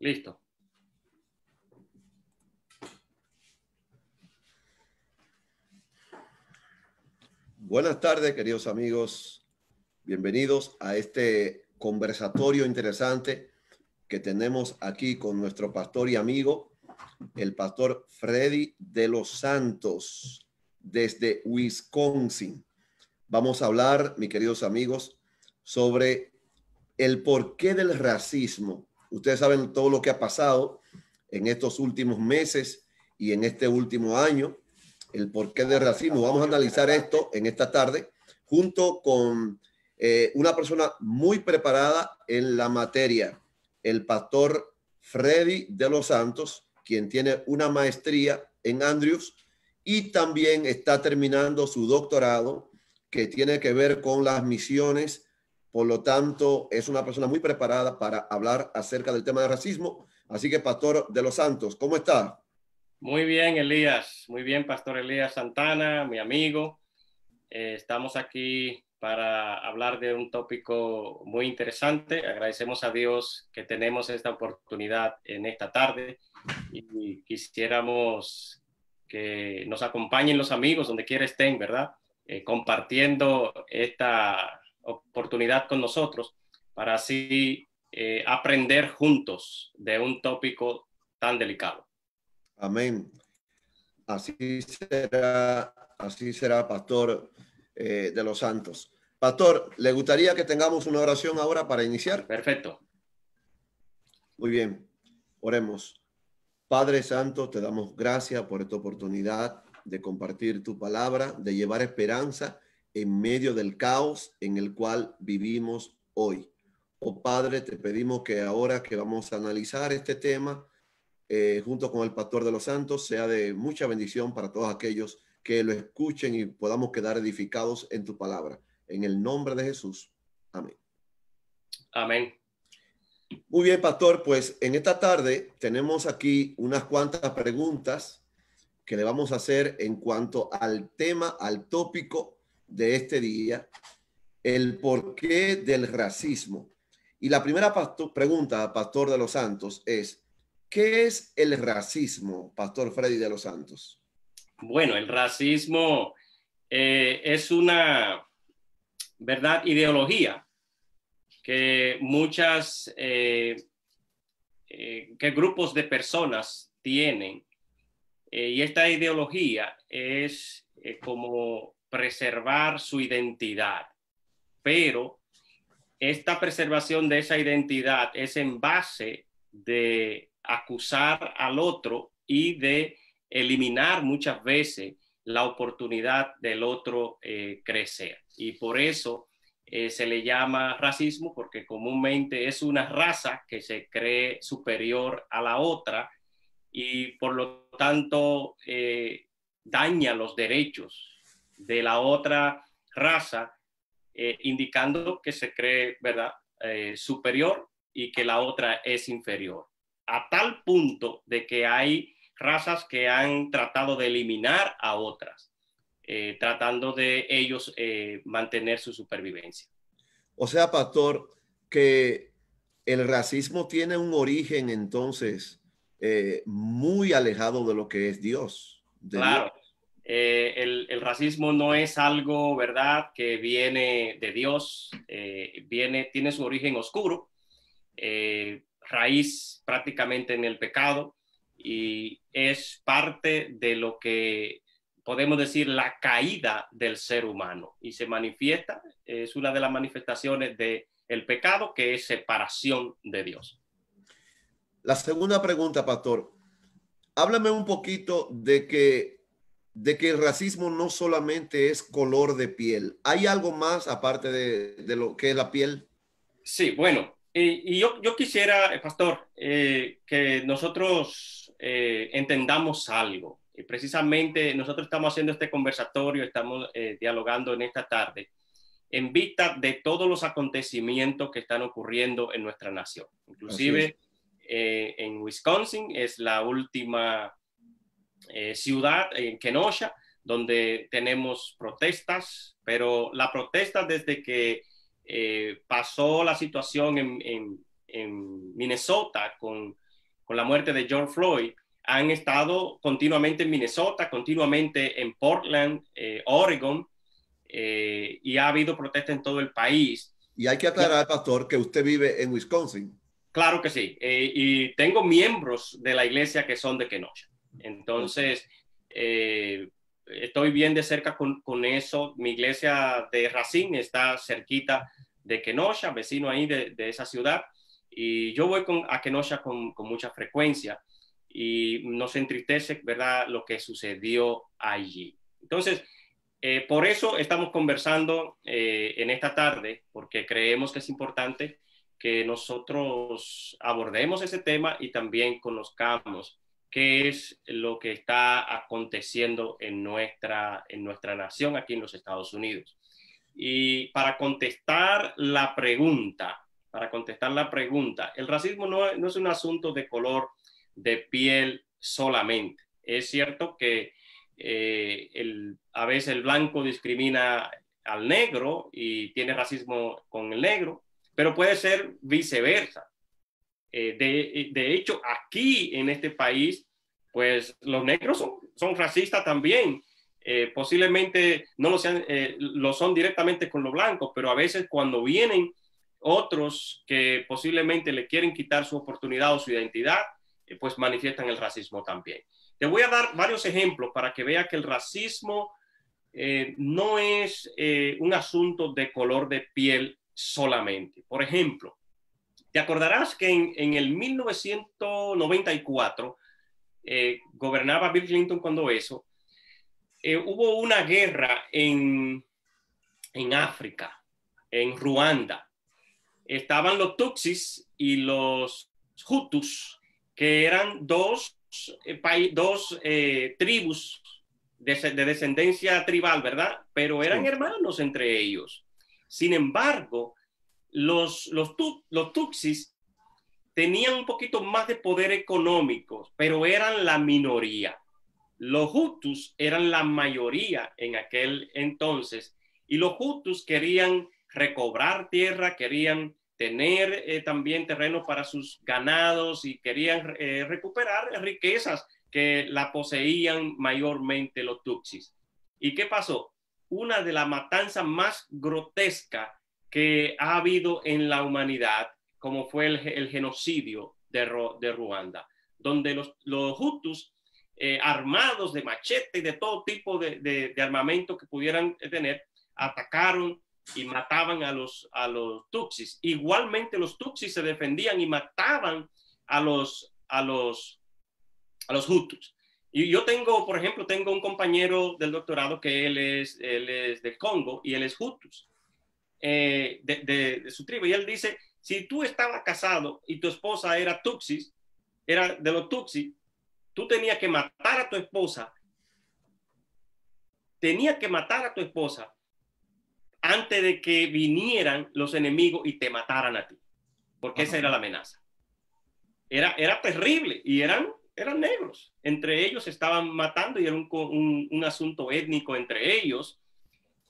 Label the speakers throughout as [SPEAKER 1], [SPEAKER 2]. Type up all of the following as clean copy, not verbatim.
[SPEAKER 1] Listo.
[SPEAKER 2] Buenas tardes, queridos amigos. Bienvenidos a este conversatorio interesante que tenemos aquí con nuestro pastor y amigo, el pastor Freddy de los Santos, desde Wisconsin. Vamos a hablar, mis queridos amigos, sobre el porqué del racismo. Ustedes saben todo lo que ha pasado en estos últimos meses y en este último año, el porqué del racismo. Vamos a analizar esto en esta tarde junto con una persona muy preparada en la materia, el pastor Freddy de los Santos, quien tiene una maestría en Andrews y también está terminando su doctorado que tiene que ver con las misiones. Por lo tanto, es una persona muy preparada para hablar acerca del tema del racismo. Así que, pastor de los Santos, ¿cómo está?
[SPEAKER 1] Muy bien, Elías. Muy bien, pastor Elías Santana, mi amigo. Estamos aquí para hablar de un tópico muy interesante. Agradecemos a Dios que tenemos esta oportunidad en esta tarde y quisiéramos que nos acompañen los amigos donde quiera estén, ¿verdad? Compartiendo esta oportunidad con nosotros para así aprender juntos de un tópico tan delicado.
[SPEAKER 2] Amén. Así será, pastor de los Santos. Pastor, ¿le gustaría que tengamos una oración ahora para iniciar?
[SPEAKER 1] Perfecto.
[SPEAKER 2] Muy bien, oremos. Padre Santo, te damos gracias por esta oportunidad de compartir tu palabra, de llevar esperanza en medio del caos en el cual vivimos hoy. Oh Padre, te pedimos que ahora que vamos a analizar este tema, junto con el pastor de los Santos, sea de mucha bendición para todos aquellos que lo escuchen y podamos quedar edificados en tu palabra. En el nombre de Jesús. Amén.
[SPEAKER 1] Amén.
[SPEAKER 2] Muy bien, pastor, pues en esta tarde tenemos aquí unas cuantas preguntas que le vamos a hacer en cuanto al tema, al tópico de este día, el porqué del racismo. Y la primera pregunta, pastor de los Santos, es: ¿qué es el racismo, pastor Freddy de los Santos?
[SPEAKER 1] Bueno, el racismo es una, ¿verdad?, ideología que que grupos de personas tienen. Y esta ideología es como preservar su identidad, pero esta preservación de esa identidad es en base de acusar al otro y de eliminar muchas veces la oportunidad del otro crecer. Y por eso se le llama racismo, porque comúnmente es una raza que se cree superior a la otra y por lo tanto daña los derechos de la otra raza, indicando que se cree, ¿verdad?, superior y que la otra es inferior. A tal punto de que hay razas que han tratado de eliminar a otras, tratando de ellos mantener su supervivencia.
[SPEAKER 2] O sea, pastor, que el racismo tiene un origen entonces muy alejado de lo que es Dios.
[SPEAKER 1] Claro. El racismo no es algo, ¿verdad?, que viene de Dios, tiene su origen oscuro, raíz prácticamente en el pecado, y es parte de lo que podemos decir la caída del ser humano, y se manifiesta, es una de las manifestaciones del pecado, que es separación de Dios.
[SPEAKER 2] La segunda pregunta, pastor, háblame un poquito de que el racismo no solamente es color de piel. ¿Hay algo más aparte de lo que es la piel?
[SPEAKER 1] Sí, bueno, y yo quisiera, pastor, que nosotros entendamos algo. Y precisamente nosotros estamos haciendo este conversatorio, estamos dialogando en esta tarde, en vista de todos los acontecimientos que están ocurriendo en nuestra nación. Inclusive en Wisconsin es la última ciudad, en Kenosha, donde tenemos protestas, pero la protesta desde que pasó la situación en Minnesota con con la muerte de George Floyd, han estado continuamente en Minnesota, continuamente en Portland, Oregon, y ha habido protestas en todo el país.
[SPEAKER 2] Y hay que aclarar, pastor, que usted vive en Wisconsin.
[SPEAKER 1] Claro que sí. Y tengo miembros de la iglesia que son de Kenosha. Entonces, estoy bien de cerca con eso. Mi iglesia de Racine está cerquita de Kenosha, vecino ahí de esa ciudad. Y yo voy a Kenosha con mucha frecuencia y nos entristece, ¿verdad?, lo que sucedió allí. Entonces, por eso estamos conversando en esta tarde, porque creemos que es importante que nosotros abordemos ese tema y también conozcamos qué es lo que está aconteciendo en nuestra nación aquí en los Estados Unidos. Y para contestar la pregunta, el racismo no es un asunto de color de piel solamente. Es cierto que a veces el blanco discrimina al negro y tiene racismo con el negro, pero puede ser viceversa. De hecho, aquí en este país, pues los negros son racistas también. Posiblemente no lo son directamente con los blancos, pero a veces cuando vienen otros que posiblemente le quieren quitar su oportunidad o su identidad, pues manifiestan el racismo también. Te voy a dar varios ejemplos para que vea que el racismo no es un asunto de color de piel solamente. Por ejemplo, te acordarás que en el 1994 gobernaba Bill Clinton cuando eso, hubo una guerra en África, en Ruanda. Estaban los Tutsis y los Hutus, que eran dos tribus de descendencia tribal, ¿verdad? Pero eran hermanos entre ellos. Sin embargo, los Tutsis tenían un poquito más de poder económico, pero eran la minoría. Los Hutus eran la mayoría en aquel entonces, y los Hutus querían recobrar tierra, querían tener también terreno para sus ganados y querían recuperar riquezas que la poseían mayormente los Tutsis. ¿Y qué pasó? Una de las matanzas más grotescas que ha habido en la humanidad, como fue el genocidio de Ruanda, donde los Hutus, armados de machete y de todo tipo de armamento que pudieran tener, atacaron y mataban a los Tutsis. Igualmente los Tutsis se defendían y mataban a los Hutus. Y yo tengo, por ejemplo, un compañero del doctorado que él es del Congo y él es Hutus, de su tribu. Y él dice, si tú estabas casado y tu esposa era Tutsis, era de los Tutsis, tú tenías que matar a tu esposa. Antes de que vinieran los enemigos y te mataran a ti. Porque esa era la amenaza. Era terrible y eran negros. Entre ellos estaban matando y era un asunto étnico entre ellos.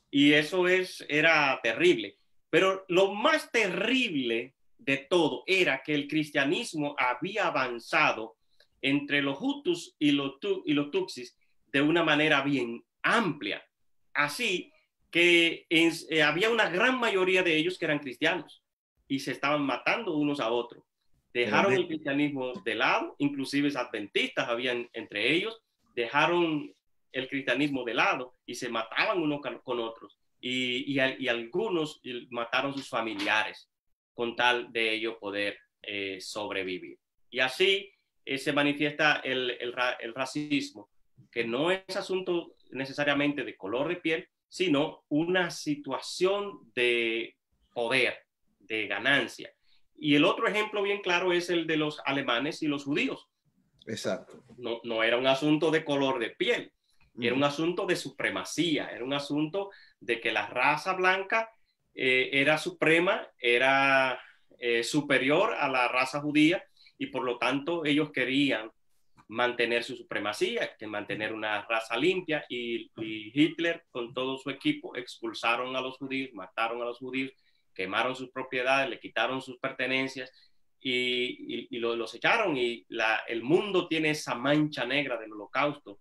[SPEAKER 1] Y eso era terrible. Pero lo más terrible de todo era que el cristianismo había avanzado entre los Hutus y los Tutsis de una manera bien amplia. Así que había una gran mayoría de ellos que eran cristianos y se estaban matando unos a otros. Dejaron el cristianismo de lado, inclusive adventistas habían entre ellos, dejaron el cristianismo de lado y se mataban unos con otros. Y algunos mataron sus familiares con tal de ellos poder sobrevivir. Y así se manifiesta el racismo, que no es asunto necesariamente de color de piel, sino una situación de poder, de ganancia. Y el otro ejemplo bien claro es el de los alemanes y los judíos.
[SPEAKER 2] Exacto.
[SPEAKER 1] No era un asunto de color de piel, era un asunto de supremacía, era un asunto de que la raza blanca era suprema, era superior a la raza judía, y por lo tanto ellos querían mantener su supremacía, que mantener una raza limpia, y Hitler con todo su equipo expulsaron a los judíos, mataron a los judíos, quemaron sus propiedades, le quitaron sus pertenencias y los echaron y el mundo tiene esa mancha negra del holocausto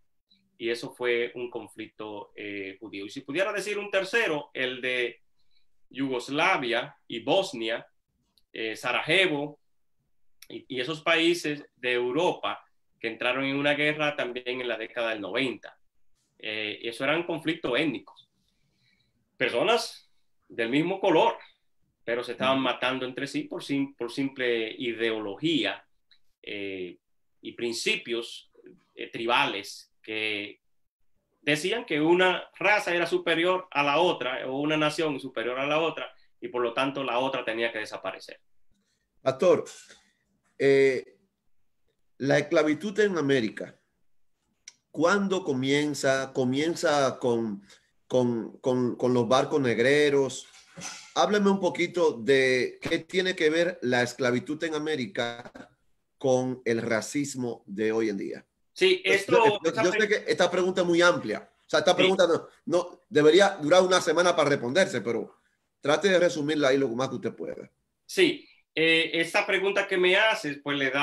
[SPEAKER 1] y eso fue un conflicto judío. Y si pudiera decir un tercero, el de Yugoslavia y Bosnia, Sarajevo y esos países de Europa que entraron en una guerra también en la década del 90. Eso eran conflictos étnicos. Personas del mismo color, pero se estaban matando entre sí por simple ideología y principios tribales que decían que una raza era superior a la otra o una nación superior a la otra y por lo tanto la otra tenía que desaparecer.
[SPEAKER 2] Pastor, la esclavitud en América, ¿cuándo comienza? ¿Comienza con los barcos negreros? Háblame un poquito de qué tiene que ver la esclavitud en América con el racismo de hoy en día.
[SPEAKER 1] Sí,
[SPEAKER 2] yo sé que esta pregunta es muy amplia. O sea, esta pregunta no debería durar una semana para responderse, pero trate de resumirla ahí lo más que usted pueda.
[SPEAKER 1] Sí, esta pregunta que me haces, pues nos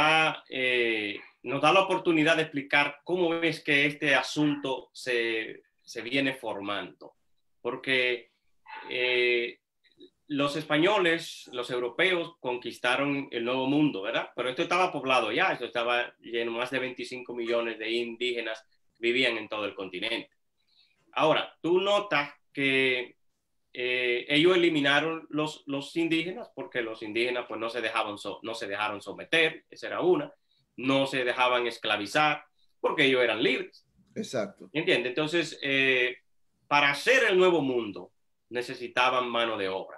[SPEAKER 1] da la oportunidad de explicar cómo es que este asunto se viene formando. Porque los españoles, los europeos, conquistaron el Nuevo Mundo, ¿verdad? Pero esto estaba poblado ya, esto estaba lleno, más de 25 millones de indígenas vivían en todo el continente. Ahora, tú notas que ellos eliminaron los indígenas porque los indígenas pues no se dejaron someter, esa era una, no se dejaban esclavizar porque ellos eran libres.
[SPEAKER 2] Exacto.
[SPEAKER 1] ¿Entiendes? Entonces, para hacer el Nuevo Mundo necesitaban mano de obra.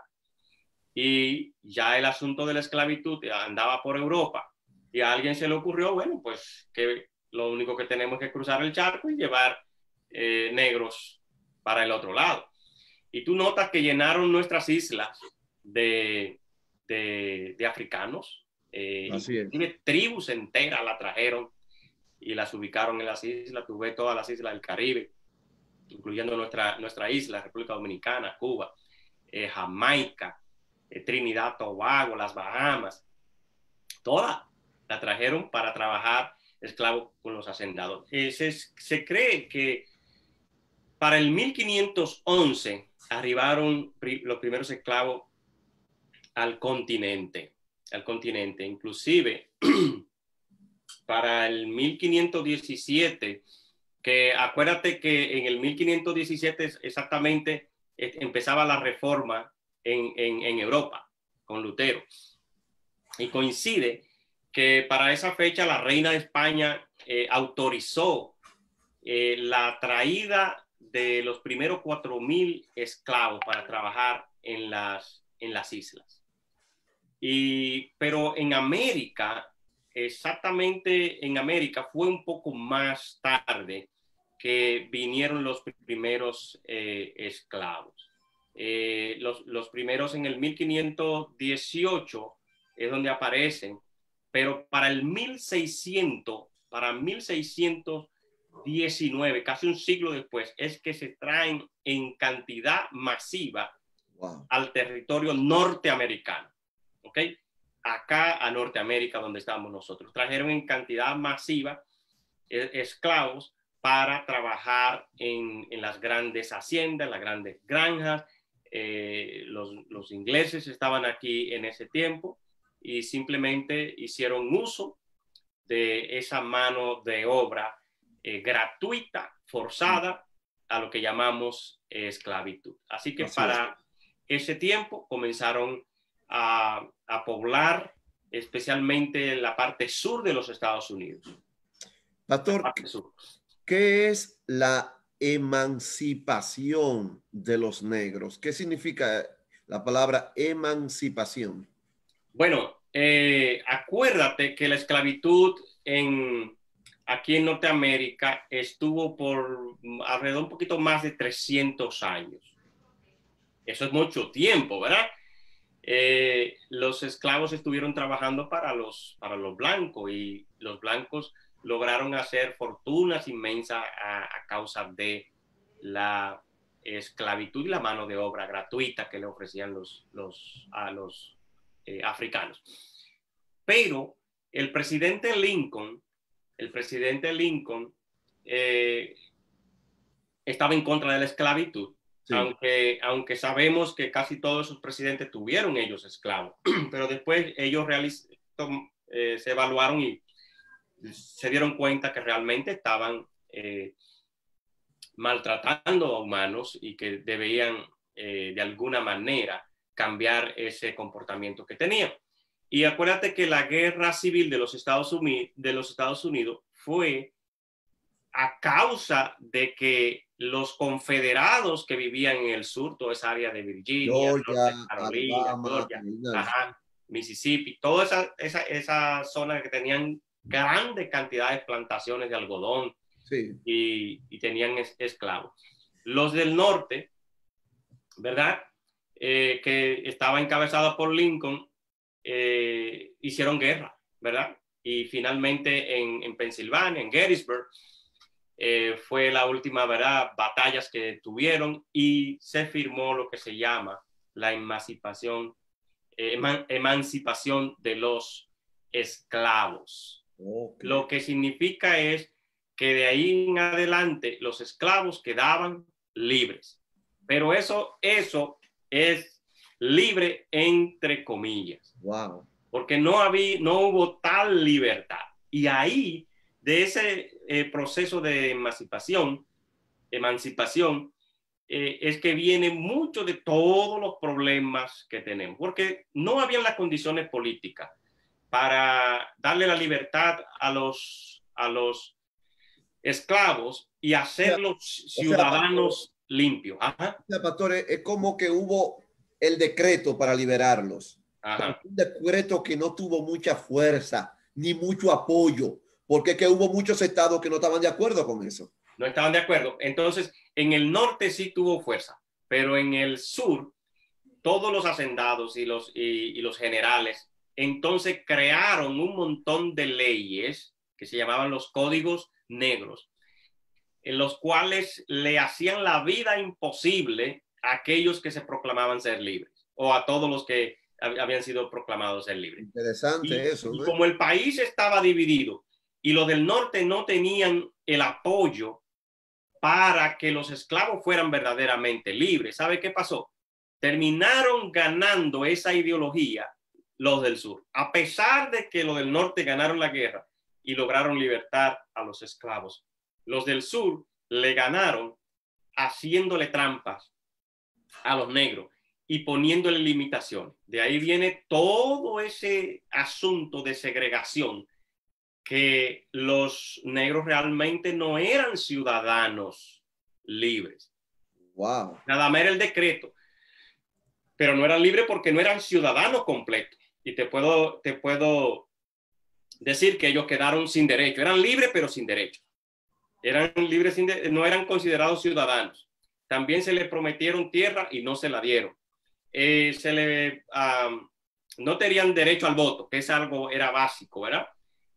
[SPEAKER 1] Y ya el asunto de la esclavitud andaba por Europa y a alguien se le ocurrió, bueno, pues que lo único que tenemos es que cruzar el charco y llevar negros para el otro lado. Y tú notas que llenaron nuestras islas de africanos, inclusive tribus enteras la trajeron y las ubicaron en las islas. Tú ves todas las islas del Caribe, incluyendo nuestra isla, República Dominicana, Cuba, Jamaica, Trinidad, Tobago, las Bahamas, toda la trajeron para trabajar esclavos con los hacendadores. Se cree que para el 1511 arribaron los primeros esclavos al continente. Inclusive para el 1517, que acuérdate que en el 1517 exactamente empezaba la reforma en Europa con Lutero. Y coincide que para esa fecha la reina de España autorizó la traída de los primeros 4,000 esclavos para trabajar en las islas. Pero en América, exactamente en América, fue un poco más tarde que vinieron los primeros esclavos. Los primeros en el 1518 es donde aparecen, pero para el 1619, casi un siglo después, es que se traen en cantidad masiva al territorio norteamericano. ¿Ok? Acá a Norteamérica, donde estamos nosotros. Trajeron en cantidad masiva esclavos para trabajar en las grandes haciendas, en las grandes granjas. Los ingleses estaban aquí en ese tiempo y simplemente hicieron uso de esa mano de obra gratuita, forzada, a lo que llamamos esclavitud. Así que para ese tiempo comenzaron a poblar especialmente la parte sur de los Estados Unidos.
[SPEAKER 2] Pastor, ¿qué es la emancipación de los negros? ¿Qué significa la palabra emancipación?
[SPEAKER 1] Bueno, acuérdate que la esclavitud aquí en Norteamérica estuvo por alrededor un poquito más de 300 años. Eso es mucho tiempo, ¿verdad? Los esclavos estuvieron trabajando para los blancos y los blancos lograron hacer fortunas inmensas a causa de la esclavitud y la mano de obra gratuita que le ofrecían a los africanos. Pero el presidente Lincoln estaba en contra de la esclavitud, sí. aunque sabemos que casi todos sus presidentes tuvieron ellos esclavos, pero después ellos se evaluaron y se dieron cuenta que realmente estaban maltratando a humanos y que debían de alguna manera cambiar ese comportamiento que tenían. Y acuérdate que la guerra civil de los Estados Unidos fue a causa de que los confederados que vivían en el sur, toda esa área de Virginia,
[SPEAKER 2] Georgia,
[SPEAKER 1] Carolina,
[SPEAKER 2] Alabama,
[SPEAKER 1] Georgia, Mississippi, toda esa zona que tenían grandes cantidades de plantaciones de algodón, sí. y tenían esclavos. Los del norte, ¿verdad? Que estaba encabezada por Lincoln, hicieron guerra, ¿verdad? Y finalmente en Pensilvania, en Gettysburg, fue la última, ¿verdad?, batallas que tuvieron y se firmó lo que se llama la emancipación de los esclavos. Okay. Lo que significa es que de ahí en adelante los esclavos quedaban libres. Pero eso es libre entre comillas.
[SPEAKER 2] Wow.
[SPEAKER 1] Porque no hubo tal libertad. Y ahí, de ese proceso de emancipación, es que viene mucho de todos los problemas que tenemos. Porque no habían las condiciones políticas para darle la libertad a los esclavos y hacerlos ciudadanos limpios. Ajá.
[SPEAKER 2] Pastor, es como que hubo el decreto para liberarlos. Ajá. Un decreto que no tuvo mucha fuerza ni mucho apoyo, porque es que hubo muchos estados que no estaban de acuerdo con eso.
[SPEAKER 1] No estaban de acuerdo. Entonces, en el norte sí tuvo fuerza, pero en el sur, todos los hacendados y los generales, entonces crearon un montón de leyes que se llamaban los códigos negros, en los cuales le hacían la vida imposible a aquellos que se proclamaban ser libres, o a todos los que habían sido proclamados ser libres.
[SPEAKER 2] Interesante eso, ¿no?
[SPEAKER 1] Y como el país estaba dividido y los del norte no tenían el apoyo para que los esclavos fueran verdaderamente libres, ¿sabe qué pasó? Terminaron ganando esa ideología los del sur, a pesar de que los del norte ganaron la guerra y lograron libertar a los esclavos. Los del sur le ganaron haciéndole trampas a los negros y poniéndole limitaciones. De ahí viene todo ese asunto de segregación, que los negros realmente no eran ciudadanos libres.
[SPEAKER 2] Wow.
[SPEAKER 1] Nada más era el decreto, pero no eran libres porque no eran ciudadanos completos. Y te puedo decir que ellos quedaron sin derecho. Eran libres, pero sin derecho. Eran libres, no eran considerados ciudadanos. También se les prometieron tierra y no se la dieron. No tenían derecho al voto, que es algo, era básico, ¿verdad?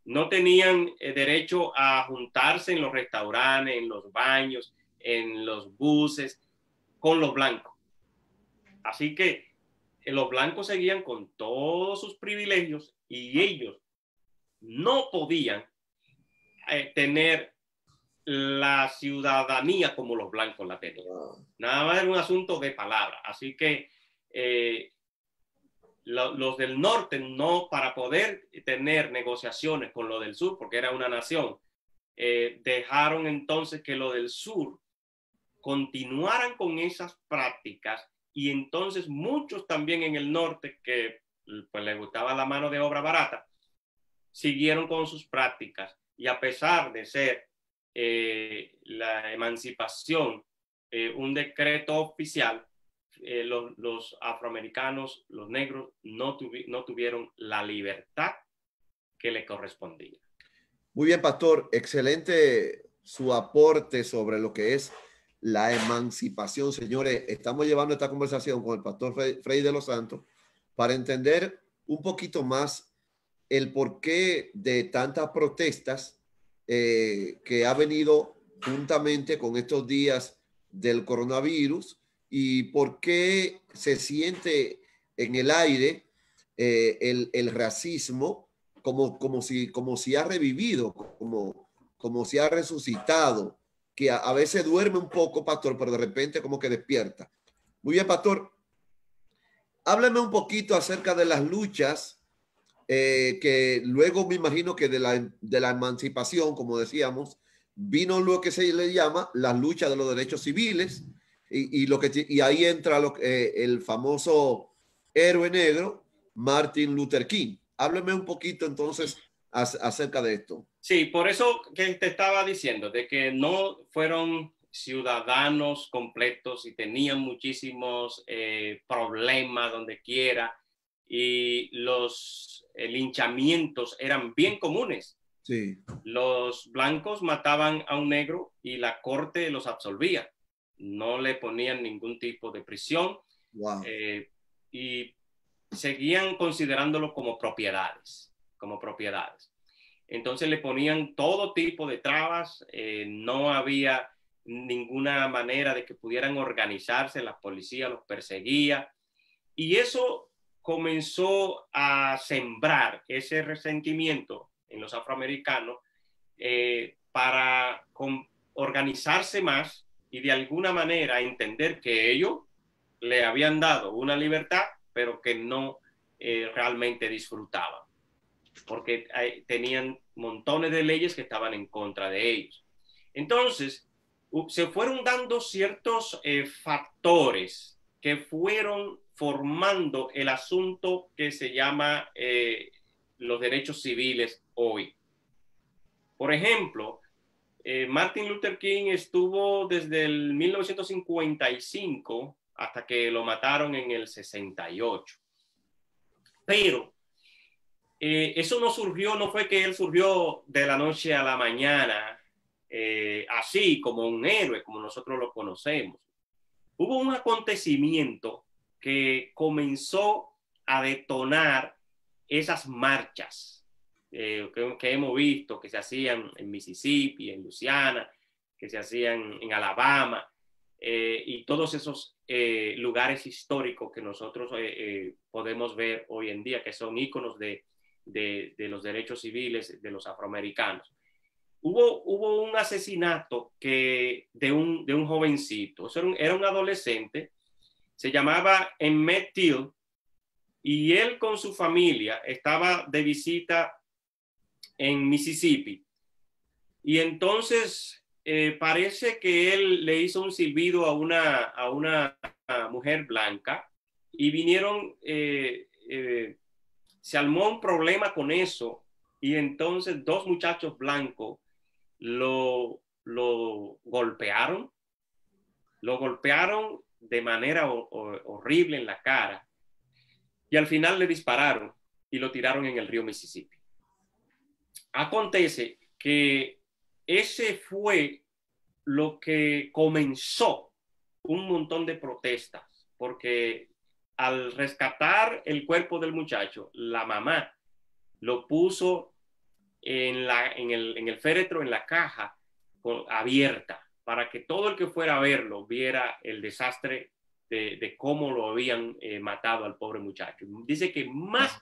[SPEAKER 1] No tenían derecho a juntarse en los restaurantes, en los baños, en los buses, con los blancos. Así que los blancos seguían con todos sus privilegios y ellos no podían tener la ciudadanía como los blancos la tenían. Nada más era un asunto de palabra. Así que los del norte, no, para poder tener negociaciones con los del sur, porque era una nación, dejaron entonces que los del sur continuaran con esas prácticas, y entonces muchos también en el norte que pues les gustaba la mano de obra barata, siguieron con sus prácticas, y a pesar de ser la emancipación un decreto oficial, los afroamericanos, los negros, no tuvieron la libertad que le correspondía.
[SPEAKER 2] Muy bien, pastor. Excelente su aporte sobre lo que es la emancipación. Señores, estamos llevando esta conversación con el pastor Freddy de los Santos para entender un poquito más el porqué de tantas protestas que ha venido juntamente con estos días del coronavirus, y por qué se siente en el aire el racismo como si ha revivido, como si ha resucitado, que a veces duerme un poco, pastor, pero de repente como que despierta. Muy bien, pastor. Háblame un poquito acerca de las luchas que luego me imagino que de la emancipación, como decíamos, vino lo que se le llama la lucha de los derechos civiles y ahí entra el famoso héroe negro, Martin Luther King. Háblame un poquito entonces acerca de esto.
[SPEAKER 1] Sí, por eso que te estaba diciendo, de que no fueron ciudadanos completos y tenían muchísimos problemas donde quiera y los linchamientos eran bien comunes.
[SPEAKER 2] Sí.
[SPEAKER 1] Los blancos mataban a un negro y la corte los absolvía. No le ponían ningún tipo de prisión.
[SPEAKER 2] Wow.
[SPEAKER 1] Y seguían considerándolo como propiedades. Entonces le ponían todo tipo de trabas, no había ninguna manera de que pudieran organizarse, la policía los perseguía y eso comenzó a sembrar ese resentimiento en los afroamericanos para organizarse más y de alguna manera entender que ellos le habían dado una libertad, pero que no realmente disfrutaban, porque tenían montones de leyes que estaban en contra de ellos. Entonces, se fueron dando ciertos factores que fueron formando el asunto que se llama los derechos civiles hoy. Por ejemplo, Martin Luther King estuvo desde el 1955 hasta que lo mataron en el 68. Pero eso no fue que él surgió de la noche a la mañana, así como un héroe, como nosotros lo conocemos. Hubo un acontecimiento que comenzó a detonar esas marchas que hemos visto, que se hacían en Mississippi, en Luisiana, que se hacían en Alabama, y todos esos lugares históricos que nosotros podemos ver hoy en día, que son íconos de los derechos civiles de los afroamericanos. Hubo un asesinato de un jovencito, era un adolescente, se llamaba Emmett Till, y él con su familia estaba de visita en Mississippi. Y entonces parece que él le hizo un silbido a una mujer blanca y vinieron, se armó un problema con eso y entonces dos muchachos blancos lo golpearon de manera horrible en la cara y al final le dispararon y lo tiraron en el río Mississippi. Acontece que ese fue lo que comenzó un montón de protestas, porque al rescatar el cuerpo del muchacho, la mamá lo puso en el féretro, en la caja abierta, para que todo el que fuera a verlo viera el desastre de cómo lo habían matado al pobre muchacho. Dice que más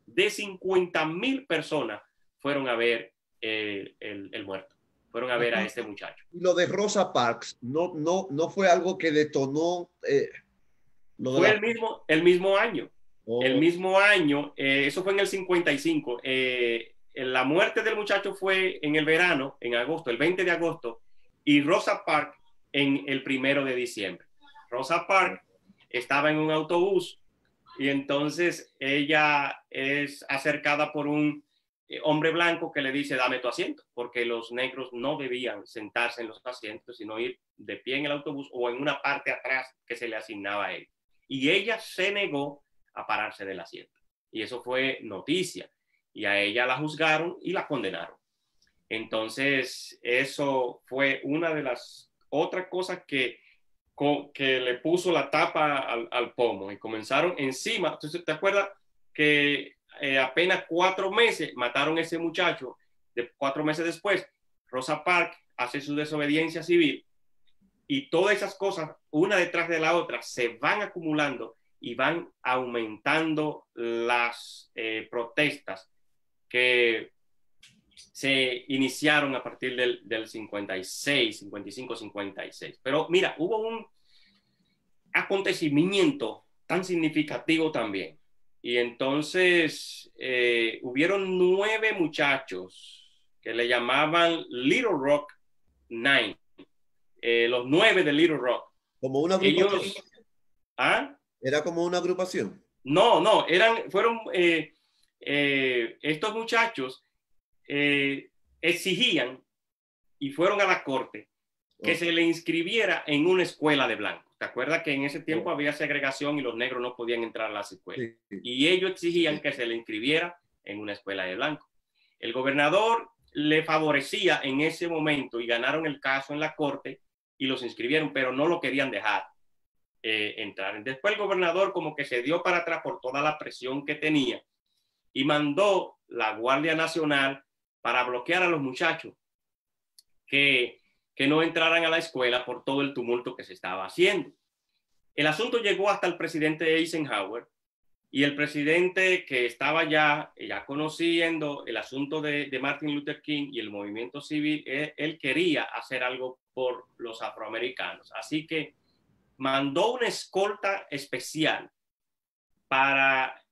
[SPEAKER 1] de 50,000 personas fueron a ver el muerto, fueron a ver a este muchacho.
[SPEAKER 2] Y lo de Rosa Parks no fue algo que detonó.
[SPEAKER 1] Fue el mismo año. Oh. El mismo año, eso fue en el 55. La muerte del muchacho fue en el verano, en agosto, el 20 de agosto, y Rosa Parks en el 1 de diciembre. Rosa Parks estaba en un autobús y entonces ella es acercada por un hombre blanco que le dice, dame tu asiento, porque los negros no debían sentarse en los asientos, sino ir de pie en el autobús o en una parte atrás que se le asignaba a él. Y ella se negó a pararse del asiento. Y eso fue noticia. Y a ella la juzgaron y la condenaron. Entonces, eso fue una de las otras cosas que le puso la tapa al pomo. Y comenzaron encima. Entonces, ¿te acuerdas que apenas 4 meses mataron a ese muchacho? 4 meses después, Rosa Parks hace su desobediencia civil. Y todas esas cosas, una detrás de la otra, se van acumulando y van aumentando las protestas que se iniciaron a partir del 56, 55, 56. Pero mira, hubo un acontecimiento tan significativo también. Y entonces hubieron 9 muchachos que le llamaban Little Rock Nine, los 9 de Little Rock.
[SPEAKER 2] Como una agrupación.
[SPEAKER 1] Ellos, ¿ah?
[SPEAKER 2] Era como una agrupación.
[SPEAKER 1] No, fueron estos muchachos exigían y fueron a la corte que se le inscribiera en una escuela de blancos. ¿Te acuerdas que en ese tiempo había segregación y los negros no podían entrar a las escuelas? Sí. Y ellos exigían que se le inscribiera en una escuela de blancos. El gobernador le favorecía en ese momento y ganaron el caso en la corte y los inscribieron, pero no lo querían dejar entrar. Después el gobernador como que se dio para atrás por toda la presión que tenía y mandó la Guardia Nacional para bloquear a los muchachos que no entraran a la escuela por todo el tumulto que se estaba haciendo. El asunto llegó hasta el presidente Eisenhower y el presidente, que estaba ya conociendo el asunto de Martin Luther King y el movimiento civil, él quería hacer algo por los afroamericanos. Así que mandó una escolta especial para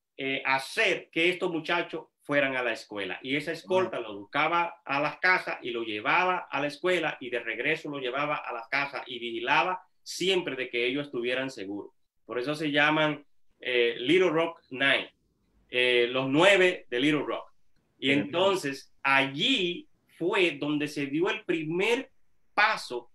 [SPEAKER 1] hacer que estos muchachos fueran a la escuela. Y esa escolta lo buscaba a las casas y lo llevaba a la escuela y de regreso lo llevaba a las casas y vigilaba siempre de que ellos estuvieran seguros. Por eso se llaman Little Rock Nine, los 9 de Little Rock. Y entonces allí fue donde se dio el primer paso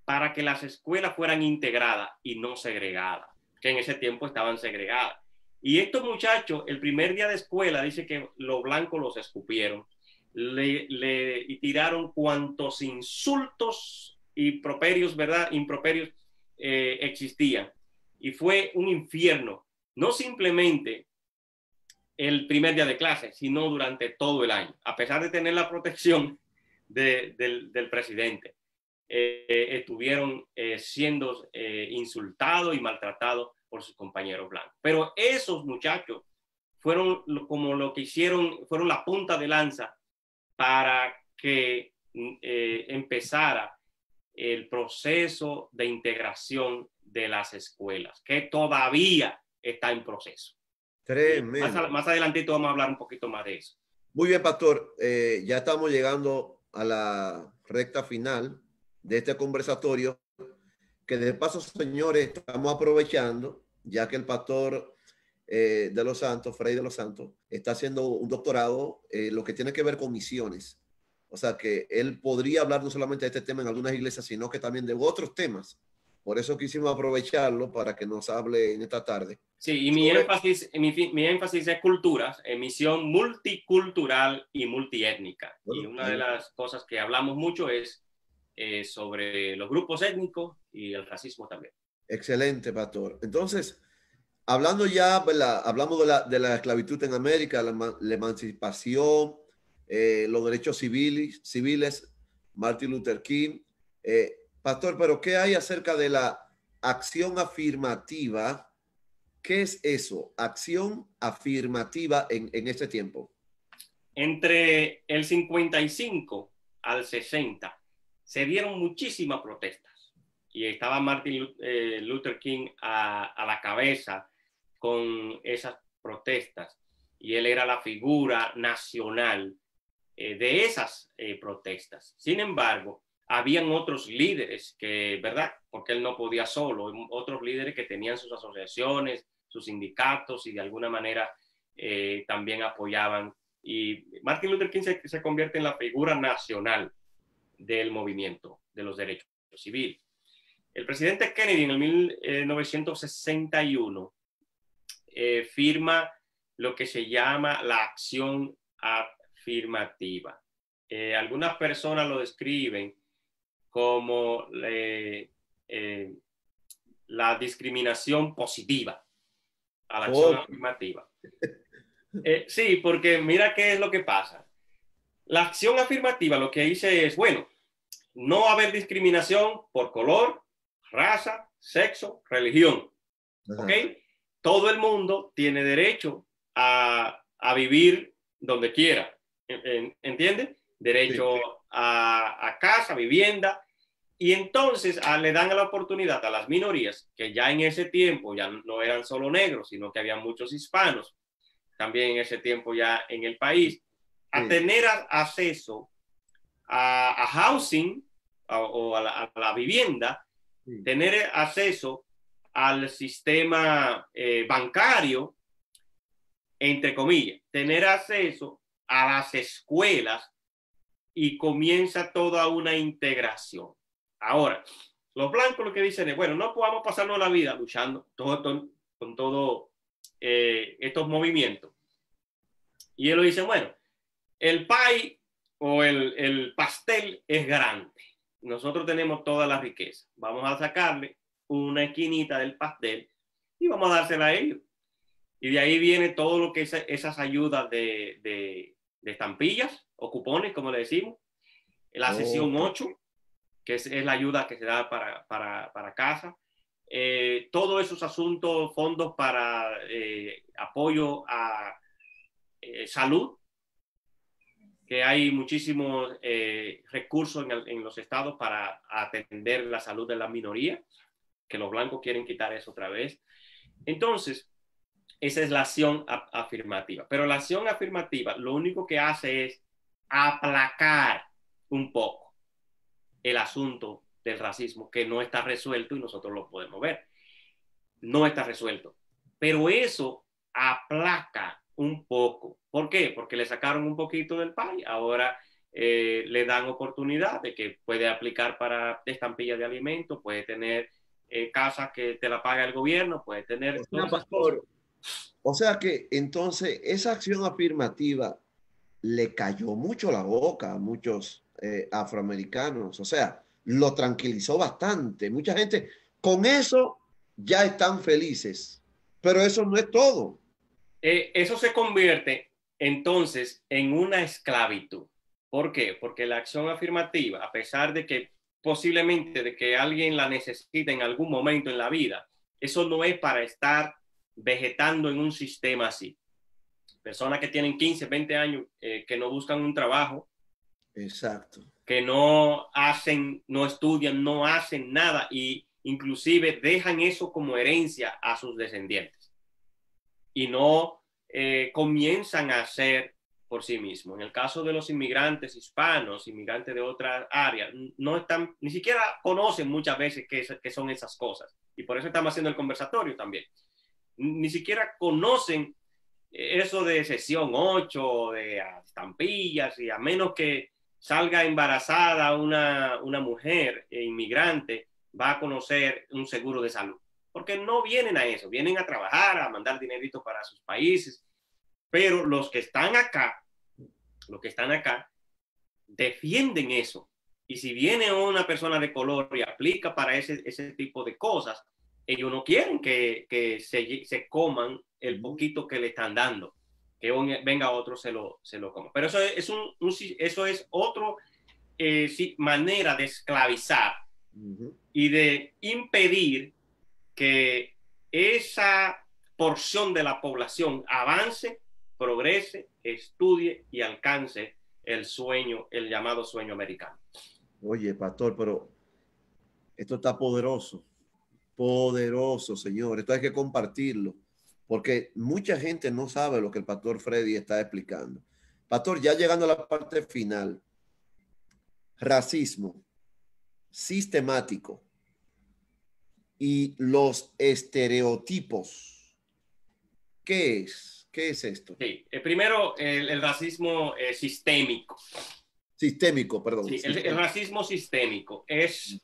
[SPEAKER 1] para que las escuelas fueran integradas y no segregadas, que en ese tiempo estaban segregadas. Y estos muchachos, el primer día de escuela, dice que los blancos los escupieron, le tiraron cuantos insultos y improperios, ¿verdad? Improperios existían. Y fue un infierno, no simplemente el primer día de clase, sino durante todo el año, a pesar de tener la protección del presidente. Estuvieron siendo insultados y maltratados por sus compañeros blancos. Pero esos muchachos fueron como lo que hicieron, fueron la punta de lanza para que empezara el proceso de integración de las escuelas, que todavía está en proceso.
[SPEAKER 2] Tremendo.
[SPEAKER 1] Más adelantito vamos a hablar un poquito más de eso.
[SPEAKER 2] Muy bien, pastor. Ya estamos llegando a la recta final de este conversatorio, que de paso, señores, estamos aprovechando, ya que el pastor de los Santos, Fray de los Santos, está haciendo un doctorado, lo que tiene que ver con misiones. O sea, que él podría hablar no solamente de este tema en algunas iglesias, sino que también de otros temas. Por eso quisimos aprovecharlo para que nos hable en esta tarde.
[SPEAKER 1] Sí, y mi énfasis es culturas, misión multicultural y multiétnica. Bueno, y una de las cosas que hablamos mucho es sobre los grupos étnicos y el racismo también.
[SPEAKER 2] Excelente, pastor. Entonces, hablando ya, ¿verdad? Hablamos de la esclavitud en América, la emancipación, los derechos civiles, Martin Luther King. Pastor, pero ¿qué hay acerca de la acción afirmativa? ¿Qué es eso? Acción afirmativa en este tiempo.
[SPEAKER 1] Entre el 55 al 60 se dieron muchísimas protestas y estaba Martin Luther King a la cabeza con esas protestas y él era la figura nacional de esas protestas. Sin embargo, habían otros líderes que, ¿verdad? Porque él no podía solo, otros líderes que tenían sus asociaciones, sus sindicatos y de alguna manera también apoyaban. Y Martin Luther King se convierte en la figura nacional del movimiento de los derechos civiles. El presidente Kennedy en el 1961 firma lo que se llama la acción afirmativa. Algunas personas lo describen como la discriminación positiva a la acción afirmativa. Sí, porque mira qué es lo que pasa. La acción afirmativa lo que dice es, bueno, no va a haber discriminación por color, raza, sexo, religión. ¿Ok? Todo el mundo tiene derecho a vivir donde quiera. ¿entiende? Derecho
[SPEAKER 2] Sí.
[SPEAKER 1] a casa, vivienda. Y entonces le dan la oportunidad a las minorías, que ya en ese tiempo ya no eran solo negros, sino que había muchos hispanos, también en ese tiempo ya en el país, a
[SPEAKER 2] Sí.
[SPEAKER 1] tener acceso a housing o a la vivienda,
[SPEAKER 2] Sí.
[SPEAKER 1] tener acceso al sistema bancario, entre comillas, tener acceso a las escuelas y comienza toda una integración. Ahora, los blancos lo que dicen es, bueno, no podamos pasarnos la vida luchando con todos estos movimientos. Y ellos dicen, bueno, el pie o el pastel es grande. Nosotros tenemos toda la riqueza. Vamos a sacarle una esquinita del pastel y vamos a dársela a ellos. Y de ahí viene todo lo que es esas ayudas de estampillas o cupones, como le decimos. La sesión
[SPEAKER 2] Ok.
[SPEAKER 1] 8, que es la ayuda que se da para casa. Todos esos asuntos, fondos para apoyo a salud, que hay muchísimos recursos en los estados para atender la salud de la minoría, que los blancos quieren quitar eso otra vez. Entonces, esa es la acción afirmativa. Pero la acción afirmativa lo único que hace es aplacar un poco el asunto del racismo, que no está resuelto y nosotros lo podemos ver. No está resuelto. Pero eso aplaca un poco. ¿Por qué? Porque le sacaron un poquito del pay. Ahora le dan oportunidad de que puede aplicar para estampillas de alimentos, puede tener casas que te la paga el gobierno, puede
[SPEAKER 2] O
[SPEAKER 1] tener
[SPEAKER 2] sea,
[SPEAKER 1] todas esas cosas.
[SPEAKER 2] pastor, o sea que entonces esa acción afirmativa le cayó mucho la boca a muchos afroamericanos. O sea, lo tranquilizó bastante. Mucha gente con eso ya están felices. Pero eso no es todo.
[SPEAKER 1] Eso se convierte entonces en una esclavitud. ¿Por qué? Porque la acción afirmativa, a pesar de que posiblemente de que alguien la necesite en algún momento en la vida, eso no es para estar vegetando en un sistema así. Personas que tienen 15, 20 años, que no buscan un trabajo,
[SPEAKER 2] Exacto.
[SPEAKER 1] que no hacen, no estudian, no hacen nada y inclusive dejan eso como herencia a sus descendientes y no comienzan a hacer por sí mismos. En el caso de los inmigrantes hispanos, inmigrantes de otras áreas, no están, ni siquiera conocen muchas veces qué son esas cosas. Y por eso estamos haciendo el conversatorio también. Ni siquiera conocen eso de sesión 8, de estampillas, y a menos que salga embarazada una mujer inmigrante, va a conocer un seguro de salud. Porque no vienen a eso, vienen a trabajar, a mandar dinerito para sus países. Pero los que están acá, defienden eso. Y si viene una persona de color y aplica para ese tipo de cosas, ellos no quieren que se coman el poquito que le están dando, que venga otro se lo coma. Pero eso eso es otro manera de esclavizar y de impedir que esa porción de la población avance, progrese, estudie y alcance el sueño, el llamado sueño americano.
[SPEAKER 2] Oye, pastor, pero esto está poderoso. Poderoso, señor. Esto hay que compartirlo, porque mucha gente no sabe lo que el pastor Freddy está explicando. Pastor, ya llegando a la parte final, racismo sistemático y los estereotipos. ¿Qué es? ¿Qué es esto?
[SPEAKER 1] Sí, primero el racismo sistémico.
[SPEAKER 2] Sistémico, perdón.
[SPEAKER 1] Sí, el
[SPEAKER 2] Sistémico.
[SPEAKER 1] racismo sistémico es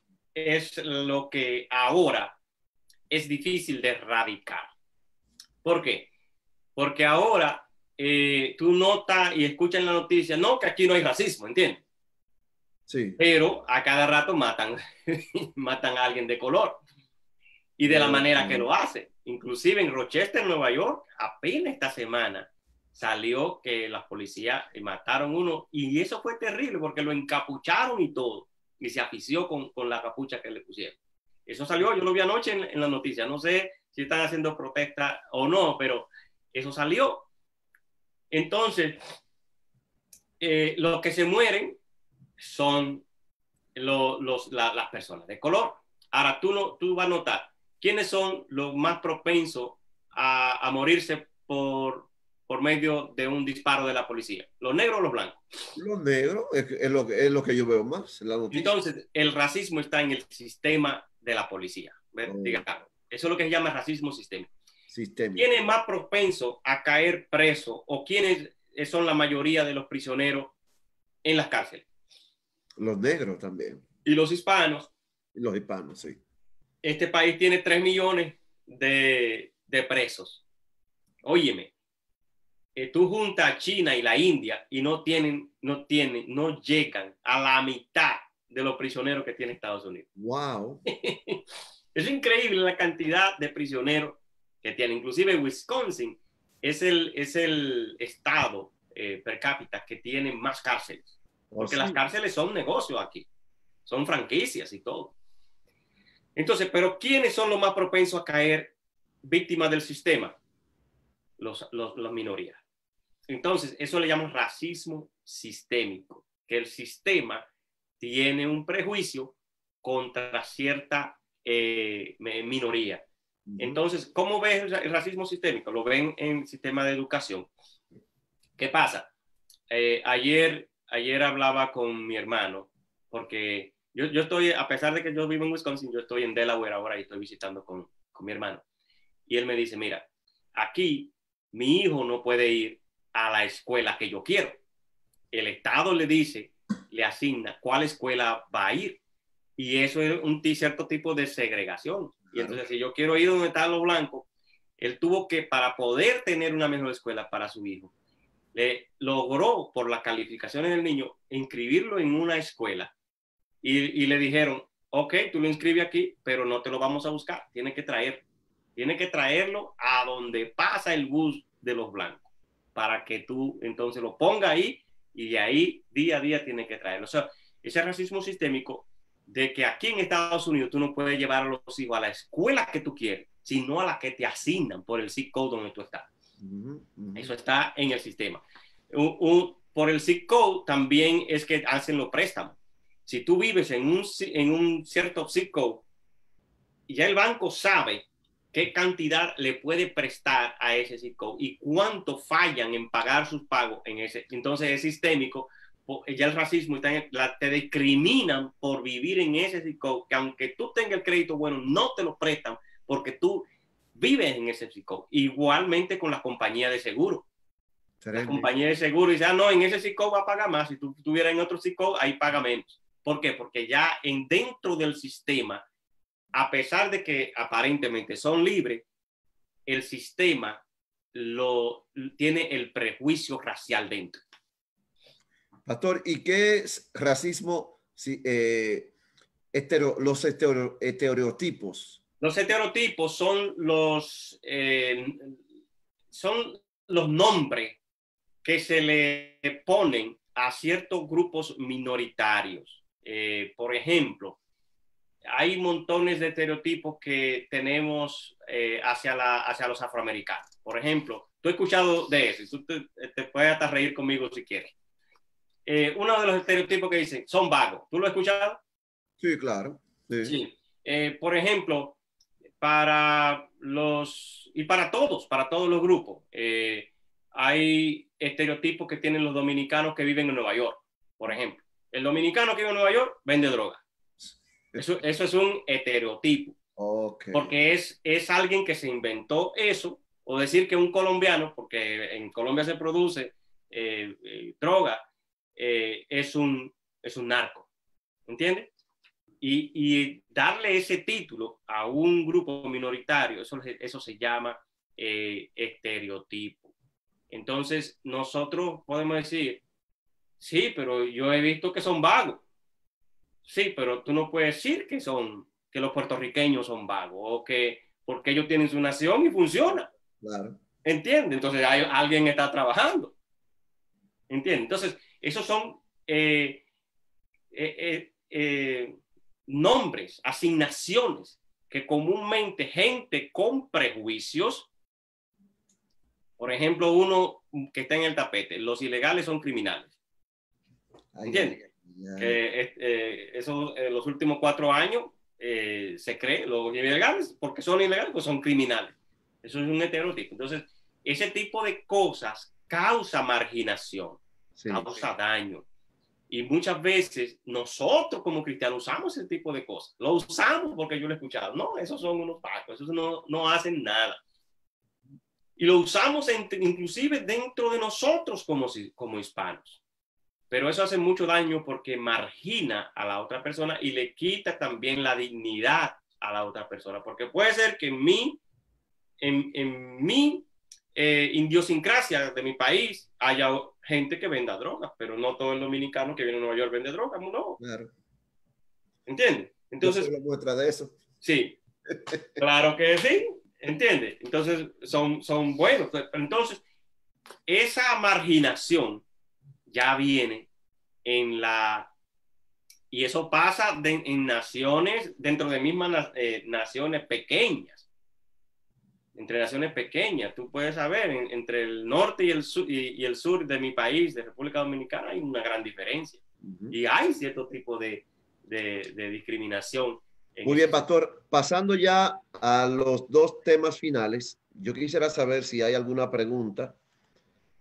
[SPEAKER 1] lo que ahora es difícil de erradicar. ¿Por qué? Porque ahora tú notas y escuchas en la noticia, no, que aquí no hay racismo, ¿entiendes?
[SPEAKER 2] Sí.
[SPEAKER 1] Pero a cada rato matan, matan a alguien de color y de la manera que lo hace. Inclusive en Rochester, Nueva York, apenas esta semana salió que las policías mataron uno y eso fue terrible porque lo encapucharon y todo y se afició con la capucha que le pusieron. Eso salió, yo lo vi anoche en la noticia, no sé si están haciendo protesta o no, pero eso salió. Entonces, los que se mueren son las personas de color. Ahora, tú vas a notar quiénes son los más propensos a morirse por medio de un disparo de la policía. ¿Los negros o los blancos?
[SPEAKER 2] Los negros es lo que yo veo más en la noticia.
[SPEAKER 1] Entonces, el racismo está en el sistema de la policía. Digamos. Eso es lo que se llama racismo sistémico. ¿Quién es más propenso a caer preso o quiénes son la mayoría de los prisioneros en las cárceles?
[SPEAKER 2] Los negros también.
[SPEAKER 1] Y los hispanos.
[SPEAKER 2] Y los hispanos, sí.
[SPEAKER 1] Este país tiene 3 millones de presos. Óyeme, tú juntas a China y la India y no llegan a la mitad de los prisioneros que tiene Estados Unidos.
[SPEAKER 2] Wow.
[SPEAKER 1] Es increíble la cantidad de prisioneros que tiene. Inclusive Wisconsin es el estado per cápita que tiene más cárceles. Porque las cárceles son negocios aquí. Son franquicias y todo. Entonces, ¿pero quiénes son los más propensos a caer víctimas del sistema? Las minorías. Entonces, eso le llaman racismo sistémico, que el sistema tiene un prejuicio contra cierta minoría. Entonces, ¿cómo ves el racismo sistémico? Lo ven en el sistema de educación. ¿Qué pasa? Ayer hablaba con mi hermano, porque yo estoy, a pesar de que yo vivo en Wisconsin, yo estoy en Delaware ahora y estoy visitando con mi hermano. Y él me dice, mira, aquí mi hijo no puede ir a la escuela que yo quiero. El Estado le asigna cuál escuela va a ir. Y eso es un cierto tipo de segregación. Y entonces, si yo quiero ir donde están los blancos, él tuvo que, para poder tener una mejor escuela para su hijo, logró, por las calificaciones del niño, inscribirlo en una escuela. Y le dijeron, ok, tú lo inscribes aquí, pero no te lo vamos a buscar. Tienes que traerlo a donde pasa el bus de los blancos, para que tú entonces lo pongas ahí y de ahí día a día tienes que traerlo. O sea, ese racismo sistémico de que aquí en Estados Unidos tú no puedes llevar a los hijos a la escuela que tú quieres, sino a la que te asignan por el zip code donde tú estás. Eso está en el sistema. Por el zip code también es que hacen los préstamos. Si tú vives en un cierto zip code, ya el banco sabe qué cantidad le puede prestar a ese zip code y cuánto fallan en pagar sus pagos en ese. Entonces es sistémico. Ya el racismo te discriminan por vivir en ese zip code, que aunque tú tengas el crédito bueno, no te lo prestan porque tú vives en ese zip code. Igualmente con la compañía de seguro. La compañía de seguro dice, no, en ese zip code va a pagar más. Si tú estuvieras en otro zip code, ahí paga menos. ¿Por qué? Porque ya dentro del sistema, a pesar de que aparentemente son libres, el sistema tiene el prejuicio racial dentro.
[SPEAKER 2] Pastor, ¿y qué es racismo? Los estereotipos.
[SPEAKER 1] Los estereotipos son los nombres que se le ponen a ciertos grupos minoritarios. Por ejemplo, hay montones de estereotipos que tenemos hacia los afroamericanos. Por ejemplo, tú has escuchado de eso, tú te puedes hasta reír conmigo si quieres. Uno de los estereotipos que dicen, son vagos. ¿Tú lo has escuchado?
[SPEAKER 2] Sí, claro. Sí.
[SPEAKER 1] Por ejemplo, para todos los grupos, hay estereotipos que tienen los dominicanos que viven en Nueva York. Por ejemplo, el dominicano que vive en Nueva York vende droga. Eso es un estereotipo.
[SPEAKER 2] Okay.
[SPEAKER 1] Porque es alguien que se inventó eso, o decir que un colombiano, porque en Colombia se produce droga, es un narco. ¿Entiendes? Y darle ese título a un grupo minoritario, eso se llama estereotipo. Entonces, nosotros podemos decir, sí, pero yo he visto que son vagos. Sí, pero tú no puedes decir que los puertorriqueños son vagos o que porque ellos tienen su nación y funciona.
[SPEAKER 2] Claro.
[SPEAKER 1] ¿Entiendes? Entonces alguien está trabajando. ¿Entiendes? Entonces, esos son nombres, asignaciones que comúnmente gente con prejuicios, por ejemplo, uno que está en el tapete, los ilegales son criminales. ¿Entiendes? Que eso, los últimos 4 años se cree, los ilegales, porque son ilegales, pues son criminales. Eso es un estereotipo. Entonces, ese tipo de cosas causa marginación, sí, causa daño. Y muchas veces nosotros como cristianos usamos ese tipo de cosas. Lo usamos porque yo lo he escuchado. No, esos son unos pacos, esos no hacen nada. Y lo usamos inclusive dentro de nosotros como hispanos. Pero eso hace mucho daño porque margina a la otra persona y le quita también la dignidad a la otra persona. Porque puede ser que en mi idiosincrasia de mi país haya gente que venda drogas, pero no todo el dominicano que viene a Nueva York vende drogas, no. Claro. ¿Entiendes? Entonces,
[SPEAKER 2] yo soy la muestra de eso.
[SPEAKER 1] Sí, claro que sí, ¿entiendes? Entonces, son buenos. Entonces, esa marginación ya viene y eso pasa en naciones, dentro de mismas naciones pequeñas. Entre naciones pequeñas, tú puedes saber, entre el norte y el sur de mi país, de República Dominicana, hay una gran diferencia. Y hay cierto tipo de discriminación.
[SPEAKER 2] Muy bien, pastor. Pasando ya a los 2 temas finales, yo quisiera saber si hay alguna pregunta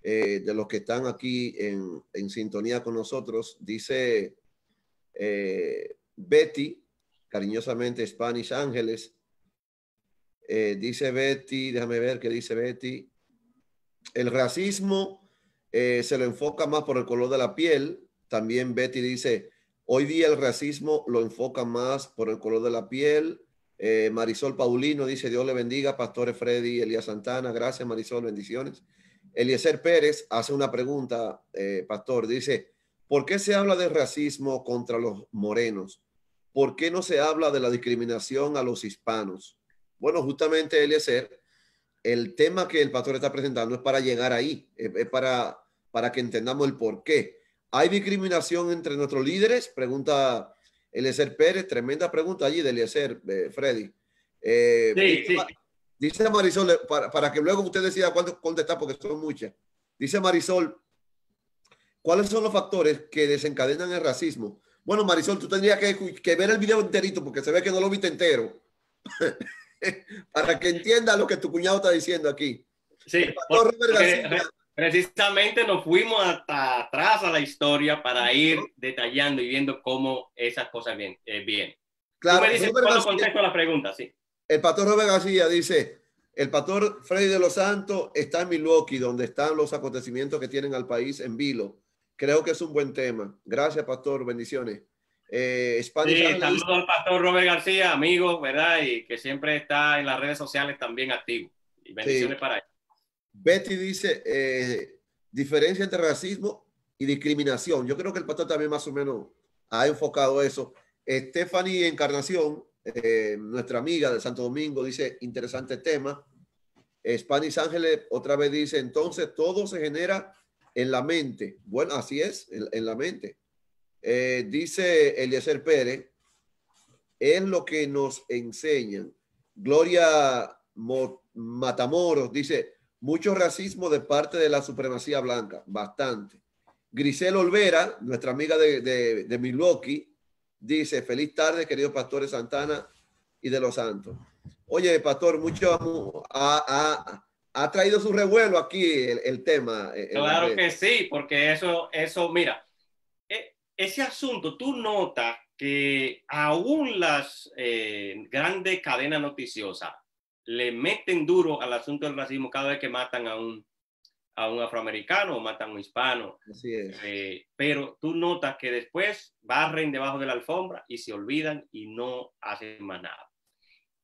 [SPEAKER 2] de los que están aquí en sintonía con nosotros. Dice Betty, cariñosamente Spanish Ángeles. Dice Betty, déjame ver qué dice Betty. El racismo se lo enfoca más por el color de la piel. También Betty dice, hoy día el racismo lo enfoca más por el color de la piel. Marisol Paulino dice, Dios le bendiga, pastores Freddy, Elías Santana. Gracias, Marisol, bendiciones. Eliezer Pérez hace una pregunta, pastor. Dice, ¿por qué se habla de racismo contra los morenos? ¿Por qué no se habla de la discriminación a los hispanos? Bueno, justamente, Eliezer, el tema que el pastor está presentando es para llegar ahí, es para que entendamos el por qué. ¿Hay discriminación entre nuestros líderes? Pregunta Eliezer Pérez, tremenda pregunta allí de Eliezer, Freddy.
[SPEAKER 1] Sí.
[SPEAKER 2] Dice Marisol, para que luego usted decida cuánto contestar, porque son muchas. Dice Marisol, ¿cuáles son los factores que desencadenan el racismo? Bueno, Marisol, tú tendrías que ver el video enterito, porque se ve que no lo viste entero. Para que entienda lo que tu cuñado está diciendo aquí.
[SPEAKER 1] Sí, precisamente nos fuimos hasta atrás a la historia para ir detallando y viendo cómo esas cosas vienen.
[SPEAKER 2] Claro,
[SPEAKER 1] tú me dices cuándo contesto la pregunta, sí.
[SPEAKER 2] El pastor Robert García dice, el pastor Freddy de los Santos está en Milwaukee, donde están los acontecimientos que tienen al país en vilo. Creo que es un buen tema. Gracias, pastor. Bendiciones.
[SPEAKER 1] Saludos al pastor Robert García, amigo, ¿verdad? Y que siempre está en las redes sociales también activo. Y bendiciones para él.
[SPEAKER 2] Betty dice, diferencia entre racismo y discriminación. Yo creo que el pastor también más o menos ha enfocado eso. Stephanie Encarnación, nuestra amiga de Santo Domingo, dice, interesante tema. Spanish Ángeles otra vez dice, entonces todo se genera en la mente. Bueno, así es, en la mente. Dice Eliezer Pérez, es lo que nos enseñan. Gloria Matamoros dice, mucho racismo de parte de la supremacía blanca, bastante. Grisel Olvera, nuestra amiga de Milwaukee, dice, feliz tarde, queridos pastores Santana y de los Santos. Oye, pastor, mucho ha traído su revuelo aquí el tema.
[SPEAKER 1] Claro que sí, porque eso, mira, ese asunto, tú notas que aún las grandes cadenas noticiosas le meten duro al asunto del racismo cada vez que matan a un afroamericano o matan a un hispano.
[SPEAKER 2] Así es.
[SPEAKER 1] Pero tú notas que después barren debajo de la alfombra y se olvidan y no hacen más nada.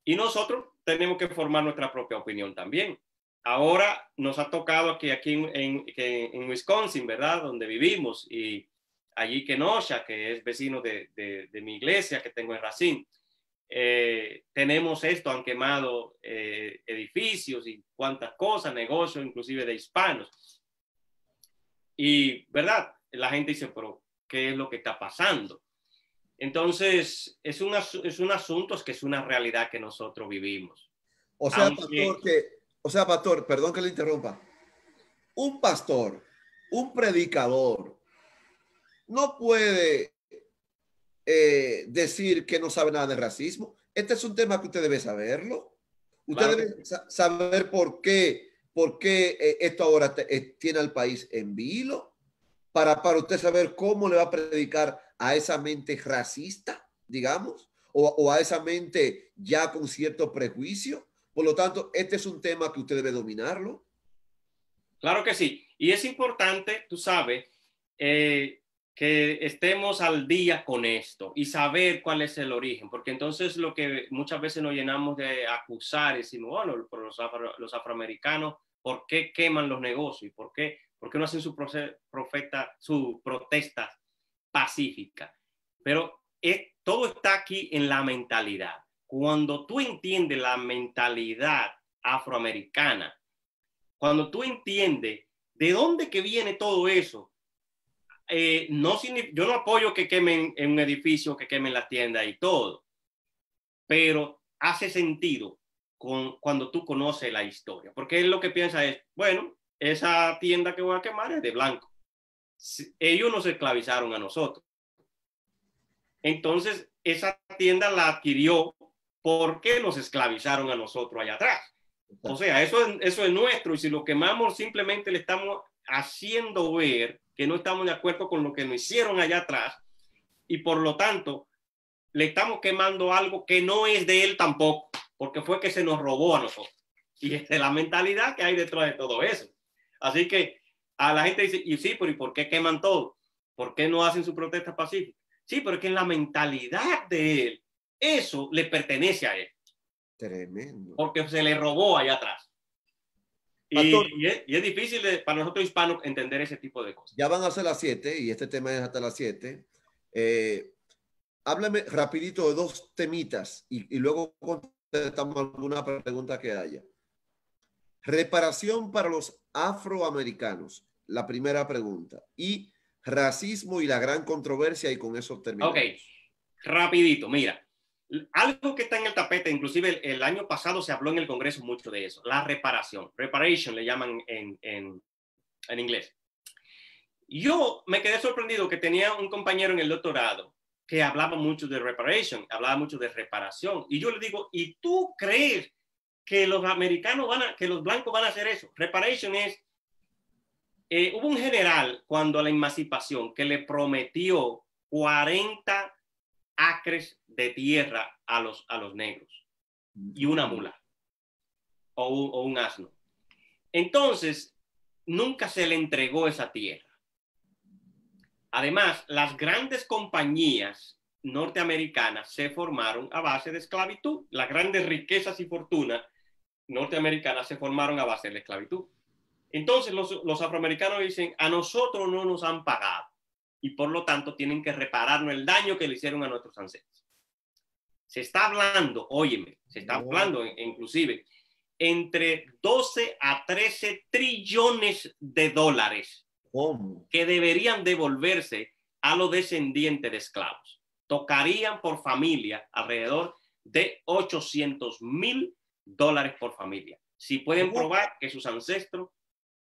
[SPEAKER 1] Y nosotros tenemos que formar nuestra propia opinión también. Ahora nos ha tocado aquí en Wisconsin, ¿verdad? Donde vivimos, y allí Kenosha, que es vecino de mi iglesia que tengo en Racine. Tenemos esto, han quemado edificios y cuantas cosas, negocios, inclusive de hispanos. Y, ¿verdad? La gente dice, pero ¿qué es lo que está pasando? Entonces, es un asunto que es una realidad que nosotros vivimos.
[SPEAKER 2] O sea, pastor, perdón que le interrumpa. Un pastor, un predicador, no puede decir que no sabe nada de racismo. Este es un tema que usted debe saberlo. Usted
[SPEAKER 1] Claro
[SPEAKER 2] debe saber por qué esto ahora tiene al país en vilo, para usted saber cómo le va a predicar a esa mente racista, digamos, o a esa mente ya con cierto prejuicio. Por lo tanto, este es un tema que usted debe dominarlo.
[SPEAKER 1] Claro que sí. Y es importante, tú sabes, que estemos al día con esto y saber cuál es el origen, porque entonces lo que muchas veces nos llenamos de acusar, decimos, bueno, por los afroamericanos, ¿por qué queman los negocios? ¿Por qué no hacen su protesta pacífica? Pero todo está aquí en la mentalidad. Cuando tú entiendes la mentalidad afroamericana, cuando tú entiendes de dónde que viene todo eso, yo no apoyo que quemen en un edificio, que quemen la tienda y todo, pero hace sentido cuando tú conoces la historia, porque él lo que piensa es, bueno, esa tienda que voy a quemar es de blanco. Ellos nos esclavizaron a nosotros. Entonces, esa tienda la adquirió porque nos esclavizaron a nosotros allá atrás. O sea, eso es nuestro, y si lo quemamos simplemente le estamos haciendo ver que no estamos de acuerdo con lo que nos hicieron allá atrás, y por lo tanto le estamos quemando algo que no es de él tampoco, porque fue que se nos robó a nosotros. Y es la mentalidad que hay detrás de todo eso. Así que a la gente dice, y sí, pero ¿y por qué queman todo? ¿Por qué no hacen su protesta pacífica? Sí, pero es que en la mentalidad de él, eso le pertenece a él.
[SPEAKER 2] Tremendo.
[SPEAKER 1] Porque se le robó allá atrás. Y es difícil para nosotros hispanos entender ese tipo de cosas.
[SPEAKER 2] Ya van a ser las 7 y este tema es hasta las 7. Háblame rapidito de dos temitas y luego contestamos alguna pregunta que haya. Reparación para los afroamericanos, la primera pregunta. Y racismo y la gran controversia, y con eso terminamos.
[SPEAKER 1] Ok, rapidito, mira. Algo que está en el tapete, inclusive el año pasado se habló en el Congreso mucho de eso, la reparación. Reparation le llaman en inglés. Yo me quedé sorprendido que tenía un compañero en el doctorado que hablaba mucho de reparation, hablaba mucho de reparación. Y yo le digo, ¿y tú crees que los americanos que los blancos van a hacer eso? Reparation es, hubo un general cuando a la emancipación que le prometió 40 acres de tierra a los negros y una mula o un asno. Entonces, nunca se le entregó esa tierra. Además, las grandes compañías norteamericanas se formaron a base de esclavitud. Las grandes riquezas y fortunas norteamericanas se formaron a base de la esclavitud. Entonces, los afroamericanos dicen, a nosotros no nos han pagado y por lo tanto tienen que repararnos el daño que le hicieron a nuestros ancestros. Se está hablando, óyeme, se está hablando inclusive entre 12 a 13 trillones de dólares que deberían devolverse a los descendientes de esclavos. Tocarían por familia alrededor de $800,000 por familia, si pueden probar que sus ancestros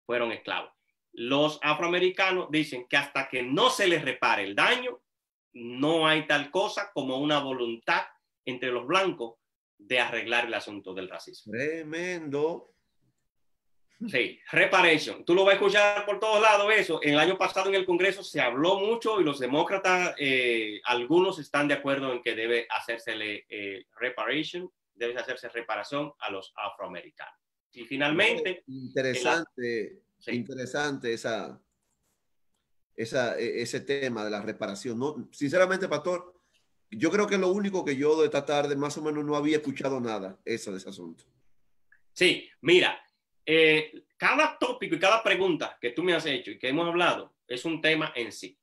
[SPEAKER 1] fueron esclavos. Los afroamericanos dicen que hasta que no se les repare el daño, no hay tal cosa como una voluntad entre los blancos de arreglar el asunto del racismo.
[SPEAKER 2] Tremendo.
[SPEAKER 1] Sí, reparation. Tú lo vas a escuchar por todos lados eso. El año pasado en el Congreso se habló mucho y los demócratas, algunos están de acuerdo en que debe hacérsele reparation, debe hacerse reparación a los afroamericanos. Y finalmente...
[SPEAKER 2] Interesante, interesante ese tema de la reparación. No, sinceramente, pastor, yo creo que lo único que yo de esta tarde más o menos no había escuchado nada de ese asunto.
[SPEAKER 1] Sí, mira, cada tópico y cada pregunta que tú me has hecho y que hemos hablado es un tema en sí.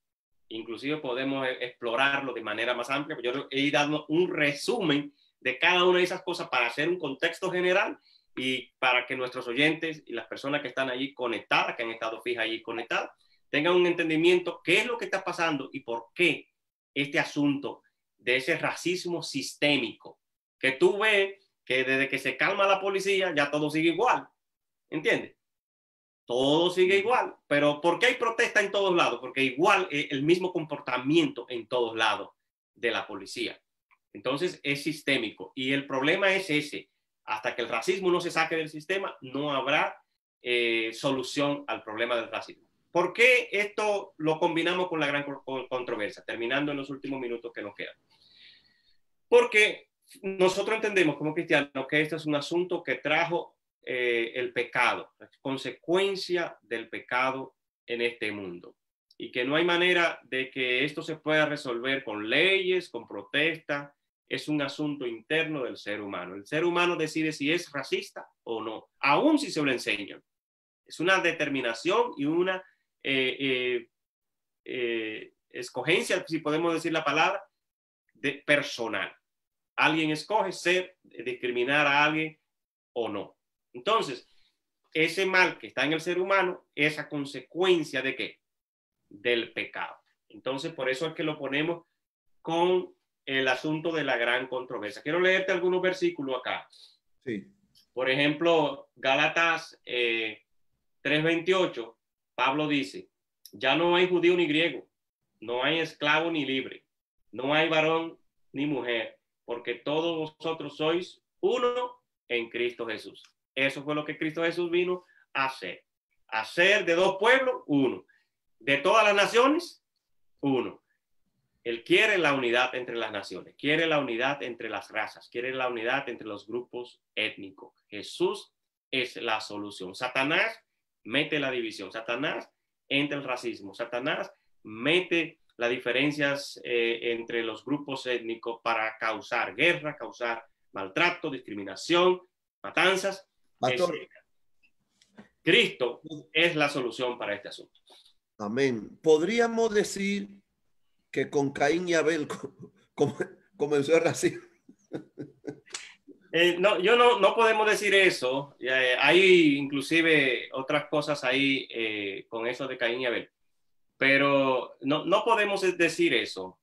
[SPEAKER 1] Inclusive podemos explorarlo de manera más amplia. Yo he dado un resumen de cada una de esas cosas para hacer un contexto general y para que nuestros oyentes y las personas que están allí conectadas, que han estado fijas allí conectadas, tengan un entendimiento qué es lo que está pasando y por qué este asunto de ese racismo sistémico que tú ves que desde que se calma la policía ya todo sigue igual. ¿Entiendes? todo sigue igual. Pero ¿por qué hay protesta en todos lados? Porque igual el mismo comportamiento en todos lados de la policía. Entonces es sistémico. Y el problema es ese. Hasta que el racismo no se saque del sistema, no habrá solución al problema del racismo. ¿Por qué esto lo combinamos con la gran controversia? Terminando en los últimos minutos que nos quedan. Porque nosotros entendemos como cristianos que este es un asunto que trajo el pecado, consecuencia del pecado en este mundo. Y que no hay manera de que esto se pueda resolver con leyes, con protestas. Es un asunto interno del ser humano. El ser humano decide si es racista o no, aun si se lo enseñan. Es una determinación y una escogencia, si podemos decir la palabra, personal. Alguien escoge discriminar a alguien o no. Entonces, ese mal que está en el ser humano es a consecuencia de ¿qué? Del pecado. Entonces, por eso es que lo ponemos con el asunto de la gran controversia. Quiero leerte algunos versículos acá.
[SPEAKER 2] Sí.
[SPEAKER 1] Por ejemplo, Gálatas 3:28, Pablo dice, ya no hay judío ni griego, no hay esclavo ni libre, no hay varón ni mujer, porque todos vosotros sois uno en Cristo Jesús. Eso fue lo que Cristo Jesús vino a hacer. Hacer de dos pueblos, uno. De todas las naciones, uno. Él quiere la unidad entre las naciones, quiere la unidad entre las razas, quiere la unidad entre los grupos étnicos. Jesús es la solución. Satanás mete la división. Satanás entra el racismo. Satanás mete las diferencias entre los grupos étnicos para causar guerra, causar maltrato, discriminación, matanzas.
[SPEAKER 2] Pastor,
[SPEAKER 1] Cristo es la solución para este asunto.
[SPEAKER 2] amén. Podríamos decir que con Caín y Abel comenzó el racismo.
[SPEAKER 1] No, no podemos decir eso. Hay inclusive otras cosas ahí con eso de Caín y Abel. Pero no podemos decir eso.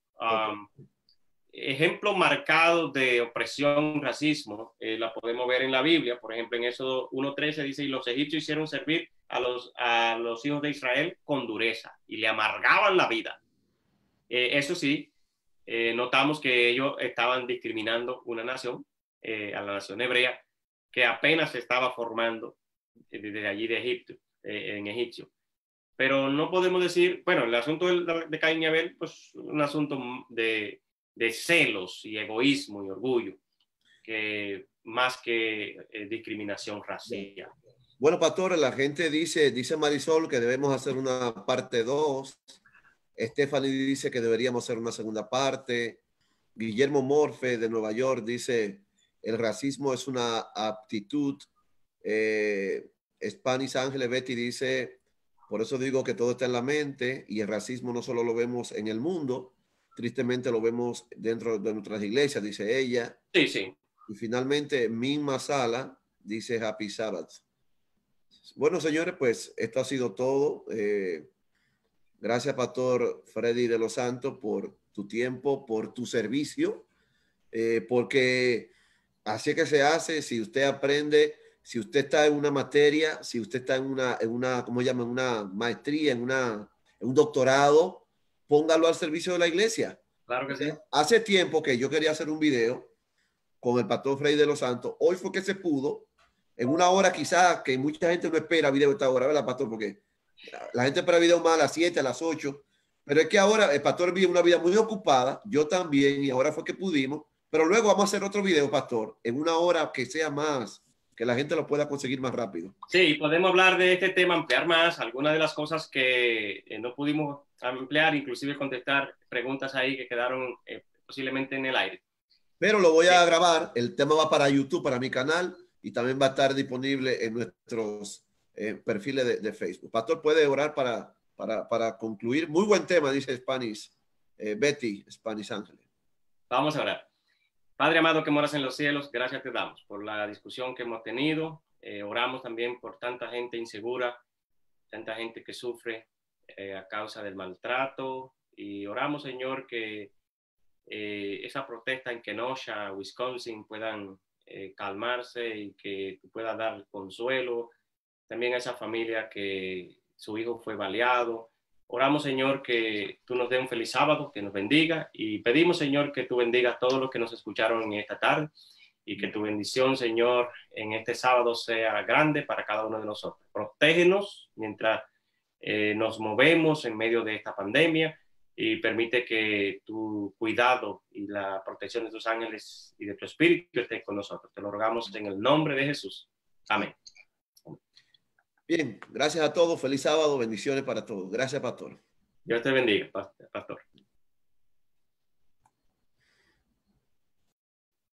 [SPEAKER 1] Ejemplos marcados de opresión, racismo, la podemos ver en la Biblia. Por ejemplo, en Éxodo 1:13 dice, y los egipcios hicieron servir a los hijos de Israel con dureza y le amargaban la vida. Eso sí, notamos que ellos estaban discriminando una nación, a la nación hebrea, que apenas se estaba formando desde allí de Egipto, en Egipcio. Pero no podemos decir, bueno, el asunto de Caín y Abel, pues un asunto de celos y egoísmo y orgullo, que más que discriminación racial.
[SPEAKER 2] Bueno, pastor, la gente dice Marisol que debemos hacer una parte 2. Stephanie dice que deberíamos hacer una segunda parte. Guillermo Morfe de Nueva York dice, el racismo es una aptitud. Spanish Ángeles Betty dice, por eso digo que todo está en la mente y el racismo no solo lo vemos en el mundo, tristemente lo vemos dentro de nuestras iglesias, dice ella.
[SPEAKER 1] Sí, sí.
[SPEAKER 2] Y finalmente, Min Masala dice Happy Sabbath. Bueno, señores, pues esto ha sido todo. Gracias, Pastor Freddy de los Santos, por tu tiempo, por tu servicio, porque así es que se hace. Si usted aprende, si usted está en una materia, si usted está en una ¿cómo llaman? Una maestría, en un doctorado, póngalo al servicio de la iglesia.
[SPEAKER 1] Claro que sí.
[SPEAKER 2] Hace tiempo que yo quería hacer un video con el Pastor Freddy de los Santos. Hoy fue que se pudo, en una hora quizás que mucha gente no espera video a esta hora, ¿verdad, Pastor? Porque la gente espera video más a las 7, a las 8, pero es que ahora el pastor vive una vida muy ocupada, yo también, y ahora fue que pudimos, pero luego vamos a hacer otro video, pastor, en una hora que sea más, que la gente lo pueda conseguir más rápido.
[SPEAKER 1] Sí, podemos hablar de este tema, ampliar más, algunas de las cosas que no pudimos ampliar, inclusive contestar preguntas ahí que quedaron posiblemente en el aire.
[SPEAKER 2] Pero lo voy a grabar, el tema va para YouTube, para mi canal, y también va a estar disponible en nuestros perfiles de Facebook. Pastor, puede orar para concluir. Muy buen tema, dice Spanish, Betty, Spanish Ángeles.
[SPEAKER 1] Vamos a orar. Padre amado que moras en los cielos, gracias te damos por la discusión que hemos tenido. Oramos también por tanta gente insegura, tanta gente que sufre a causa del maltrato. Y oramos, Señor, que esa protesta en Kenosha, Wisconsin, puedan calmarse y que tú puedas dar consuelo también a esa familia que su hijo fue baleado. Oramos, Señor, que tú nos des un feliz sábado, que nos bendiga, y pedimos, Señor, que tú bendigas a todos los que nos escucharon en esta tarde y que tu bendición, Señor, en este sábado sea grande para cada uno de nosotros. Protégenos mientras nos movemos en medio de esta pandemia y permite que tu cuidado y la protección de tus ángeles y de tu espíritu esté con nosotros. Te lo rogamos en el nombre de Jesús. Amén.
[SPEAKER 2] Bien, gracias a todos. Feliz sábado. Bendiciones para todos. Gracias, pastor.
[SPEAKER 1] Dios te bendiga, pastor.